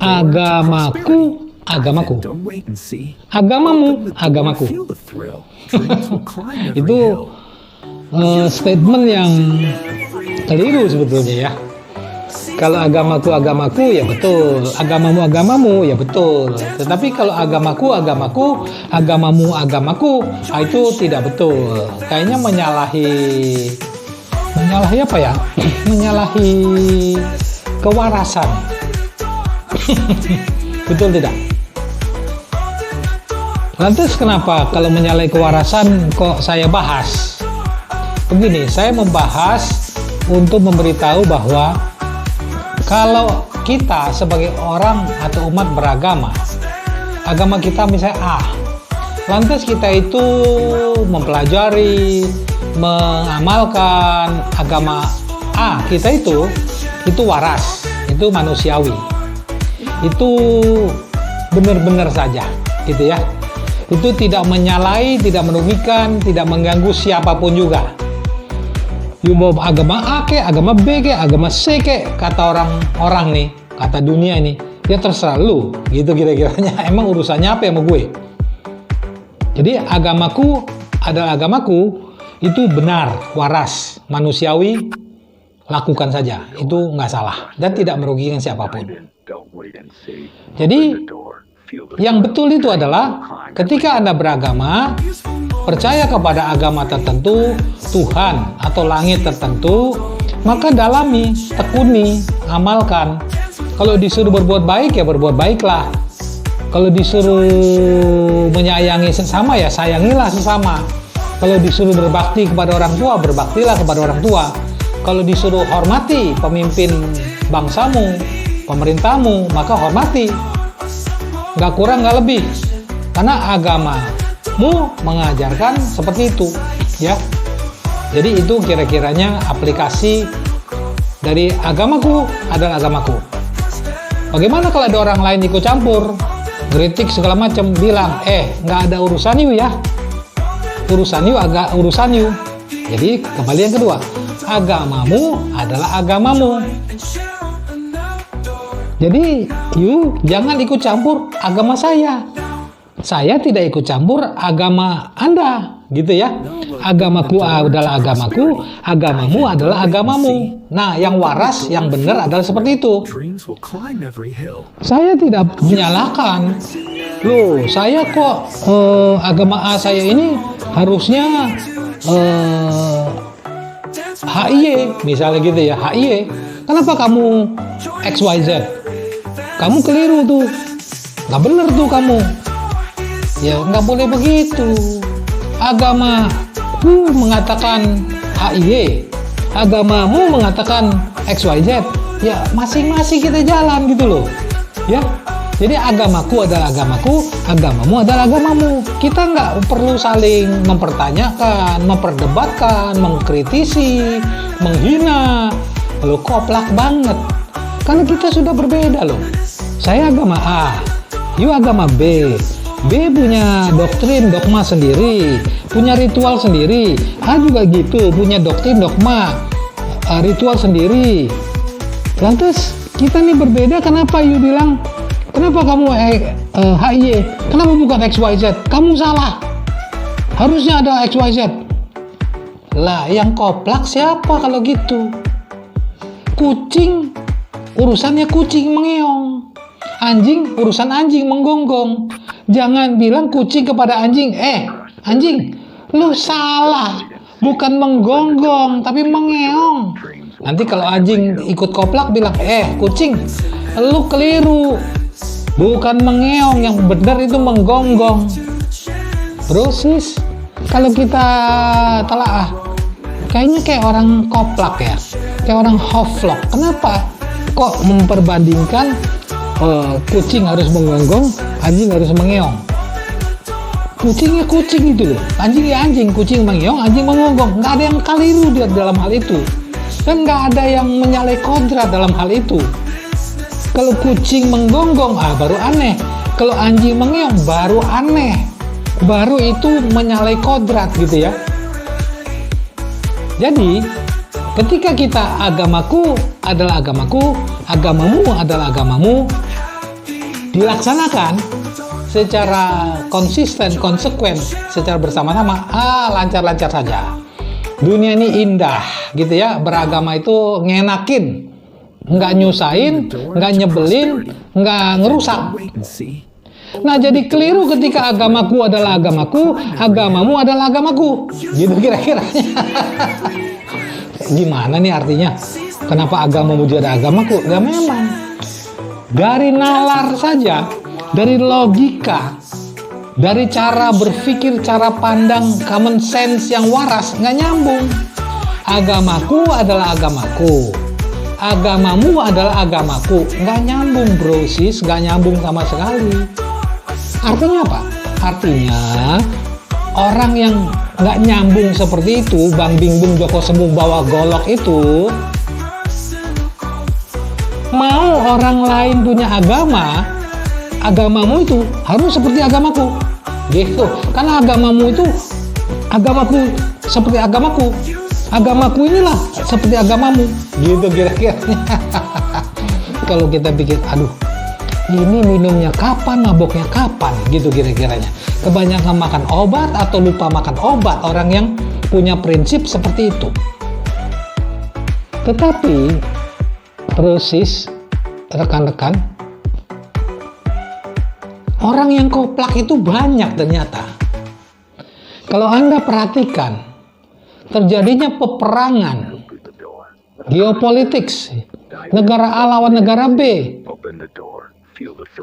Agamaku, agamaku. Agamamu, agamaku. Itu statement yang keliru sebetulnya ya. Kalau agamaku, agamaku ya betul. Agamamu, agamamu ya betul. Tetapi kalau agamaku, agamaku, agamamu, agamaku, itu tidak betul. Kayaknya menyalahi apa ya? Menyalahi kewarasan. Betul tidak? Lantas kenapa kalau menyalahi kewarasan kok saya bahas? Begini, saya membahas untuk memberitahu bahwa kalau kita sebagai orang atau umat beragama, agama kita misalnya A, lantas kita itu mempelajari, mengamalkan agama A kita itu waras, itu manusiawi, itu benar-benar saja, gitu ya. Itu tidak menyalahi, tidak merugikan, tidak mengganggu siapapun juga. Mau agama A ke, agama B ke, agama C ke, kata orang-orang nih, kata dunia ini, ya terserah lu, gitu kira-kiranya. Emang urusannya apa sama gue? Jadi agamaku adalah agamaku, itu benar, waras, manusiawi, lakukan saja, itu nggak salah dan tidak merugikan siapapun. Jadi yang betul itu adalah ketika Anda beragama, percaya kepada agama tertentu, Tuhan atau langit tertentu, maka dalami, tekuni, amalkan. Kalau disuruh berbuat baik, ya berbuat baiklah. Kalau disuruh menyayangi sesama, ya sayangilah sesama. Kalau disuruh berbakti kepada orang tua, berbaktilah kepada orang tua. Kalau disuruh hormati pemimpin bangsamu, pemerintahmu, maka hormati. Nggak kurang, nggak lebih. Karena agamamu mengajarkan seperti itu, ya. Jadi itu kira-kiranya aplikasi dari agamaku adalah agamaku. Bagaimana kalau ada orang lain ikut campur, kritik segala macam, bilang, nggak ada urusan you ya. Urusan you agak urusan you. Jadi kembali yang kedua, agamamu adalah agamamu. Jadi, you jangan ikut campur agama saya. Saya tidak ikut campur agama Anda, gitu ya. Agamaku adalah agamaku, agamamu adalah agamamu. Nah, yang waras, yang benar adalah seperti itu. Saya tidak menyalahkan. Loh, saya kok agama A saya ini harusnya HIY, misalnya gitu ya, HIY. Kenapa kamu XYZ? Kamu keliru tuh, nggak bener tuh kamu. Ya nggak boleh begitu. Agamaku mengatakan HIY, agamamu mengatakan XYZ. Ya masing-masing kita jalan gitu loh. Ya, jadi agamaku adalah agamaku, agamamu adalah agamamu. Kita nggak perlu saling mempertanyakan, memperdebatkan, mengkritisi, menghina. Lo koplak banget. Karena kita sudah berbeda loh. Saya agama A, you agama B. B punya doktrin, dogma sendiri, punya ritual sendiri. A juga gitu, punya doktrin, dogma, ritual sendiri. Lantas kita nih berbeda, kenapa you bilang, kenapa kamu HIY, kenapa bukan XYZ? Kamu salah. Harusnya ada XYZ. Lah, yang koplak siapa kalau gitu? Kucing, urusannya kucing mengeong. Anjing, urusan anjing menggonggong. Jangan bilang kucing kepada anjing, anjing, lu salah. Bukan menggonggong, tapi mengeong. Nanti kalau anjing ikut koplak bilang, kucing, lu keliru. Bukan mengeong, yang benar itu menggonggong. Bro, sis, kalau kita telaah, kayaknya kayak orang koplak ya. Kayak orang hoflok. Kenapa kok memperbandingkan kucing harus menggonggong, anjing harus mengeong? Kucingnya kucing itu loh, anjing ya anjing, kucing mengeong, anjing menggonggong. Nggak ada yang keliru di dalam hal itu, dan nggak ada yang menyalahi kodrat dalam hal itu. Kalau kucing menggonggong, baru aneh. Kalau anjing mengeong, baru aneh. Baru itu menyalahi kodrat gitu ya. Jadi Ketika kita agamaku adalah agamaku, agamamu adalah agamamu, dilaksanakan secara konsisten, konsekuen, secara bersama-sama, lancar-lancar saja. Dunia ini indah, gitu ya. Beragama itu ngenakin, nggak nyusahin, nggak nyebelin, nggak ngerusak. Nah, jadi keliru ketika agamaku adalah agamaku, agamamu adalah agamaku, gitu kira-kira. Gimana nih artinya? Kenapa agamamu jadi agamaku? Ya memang dari nalar saja, dari logika, dari cara berpikir, cara pandang, common sense yang waras, nggak nyambung. Agamaku adalah agamaku, agamamu adalah agamaku, nggak nyambung bro sis, nggak nyambung sama sekali. Artinya apa? Artinya orang yang nggak nyambung seperti itu, Bang Bingbing Joko Sembung bawa golok itu, mau orang lain punya agama, agamamu itu harus seperti agamaku, gitu. Karena agamamu itu, agamaku seperti agamaku, agamaku inilah seperti agamamu, gitu kira-kira. Kalau kita pikir, aduh, ini minumnya kapan, maboknya kapan, gitu kira-kiranya. Kebanyakan makan obat atau lupa makan obat, orang yang punya prinsip seperti itu. Tetapi proses rekan-rekan, orang yang koplak itu banyak ternyata. Kalau Anda perhatikan, terjadinya peperangan geopolitik, negara A lawan negara B,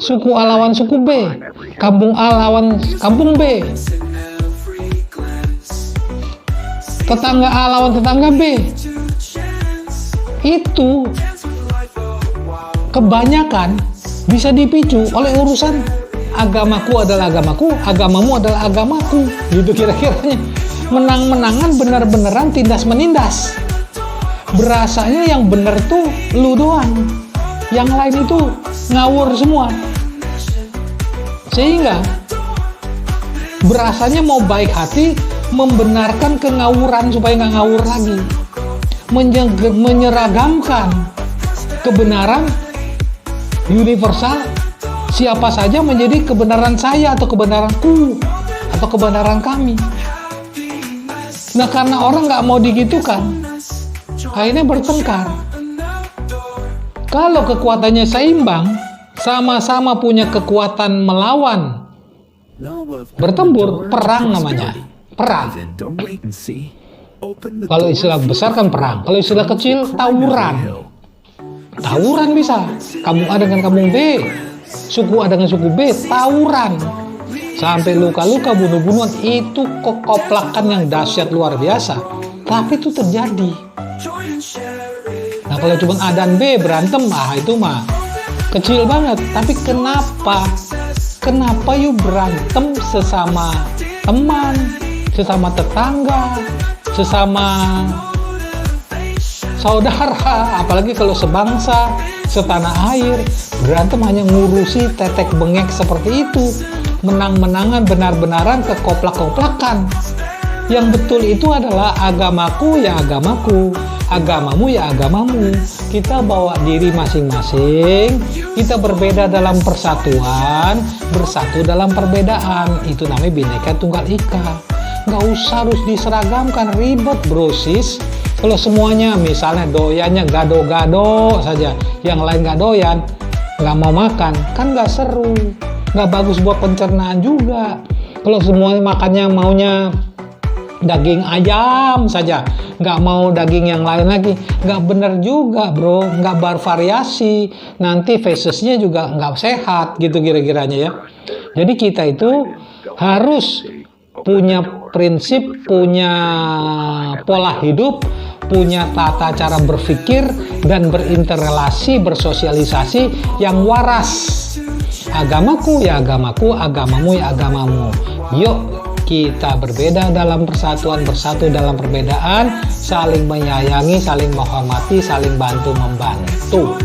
suku A lawan suku B, kampung A lawan kampung B, tetangga A lawan tetangga B. Itu kebanyakan bisa dipicu oleh urusan agamaku adalah agamaku, agamamu adalah agamaku, gitu kira-kiranya. Menang-menangan, benar-beneran tindas menindas. Berasanya yang benar tuh lu doang, yang lain itu ngawur semua. Sehingga berasanya mau baik hati membenarkan kengawuran supaya nggak ngawur lagi, menyeragamkan kebenaran universal, siapa saja menjadi kebenaran saya atau kebenaranku atau kebenaran kami. Nah, karena orang nggak mau digitukan, akhirnya bertengkar. Kalau kekuatannya seimbang, sama-sama punya kekuatan melawan, bertempur, perang namanya, perang. Kalau istilah besar kan perang, kalau istilah kecil tawuran. Tawuran bisa, kampung A dengan kampung B, suku A dengan suku B, tawuran. Sampai luka-luka, bunuh-bunuhan, itu kekoplakan yang dahsyat luar biasa. Tapi itu terjadi. Nah, kalau cuma A dan B berantem, itu mah kecil banget. Tapi kenapa yuk berantem sesama teman, sesama tetangga, sesama saudara, apalagi kalau sebangsa, setanah air, berantem hanya ngurusi tetek bengek seperti itu, menang-menangan, benar-benaran, kekoplak-koplakan. Yang betul itu adalah agamaku ya agamaku, agamamu ya agamamu. Kita bawa diri masing-masing, kita berbeda dalam persatuan, bersatu dalam perbedaan. Itu namanya Bhinneka Tunggal Ika. Nggak usah harus diseragamkan, ribet bro sis. Kalau semuanya misalnya doyannya gado-gado saja, yang lain nggak doyan, nggak mau makan, kan nggak seru, nggak bagus buat pencernaan juga. Kalau semuanya makannya maunya daging ayam saja, nggak mau daging yang lain lagi, nggak bener juga bro, nggak bervariasi, nanti fesesnya juga nggak sehat, gitu kira-kiranya ya. Jadi kita itu harus punya prinsip, punya pola hidup, punya tata cara berpikir dan berinterrelasi, bersosialisasi yang waras. Agamaku ya agamaku, agamamu ya agamamu. Yuk kita berbeda dalam persatuan, bersatu dalam perbedaan, saling menyayangi, saling menghormati, saling bantu-membantu.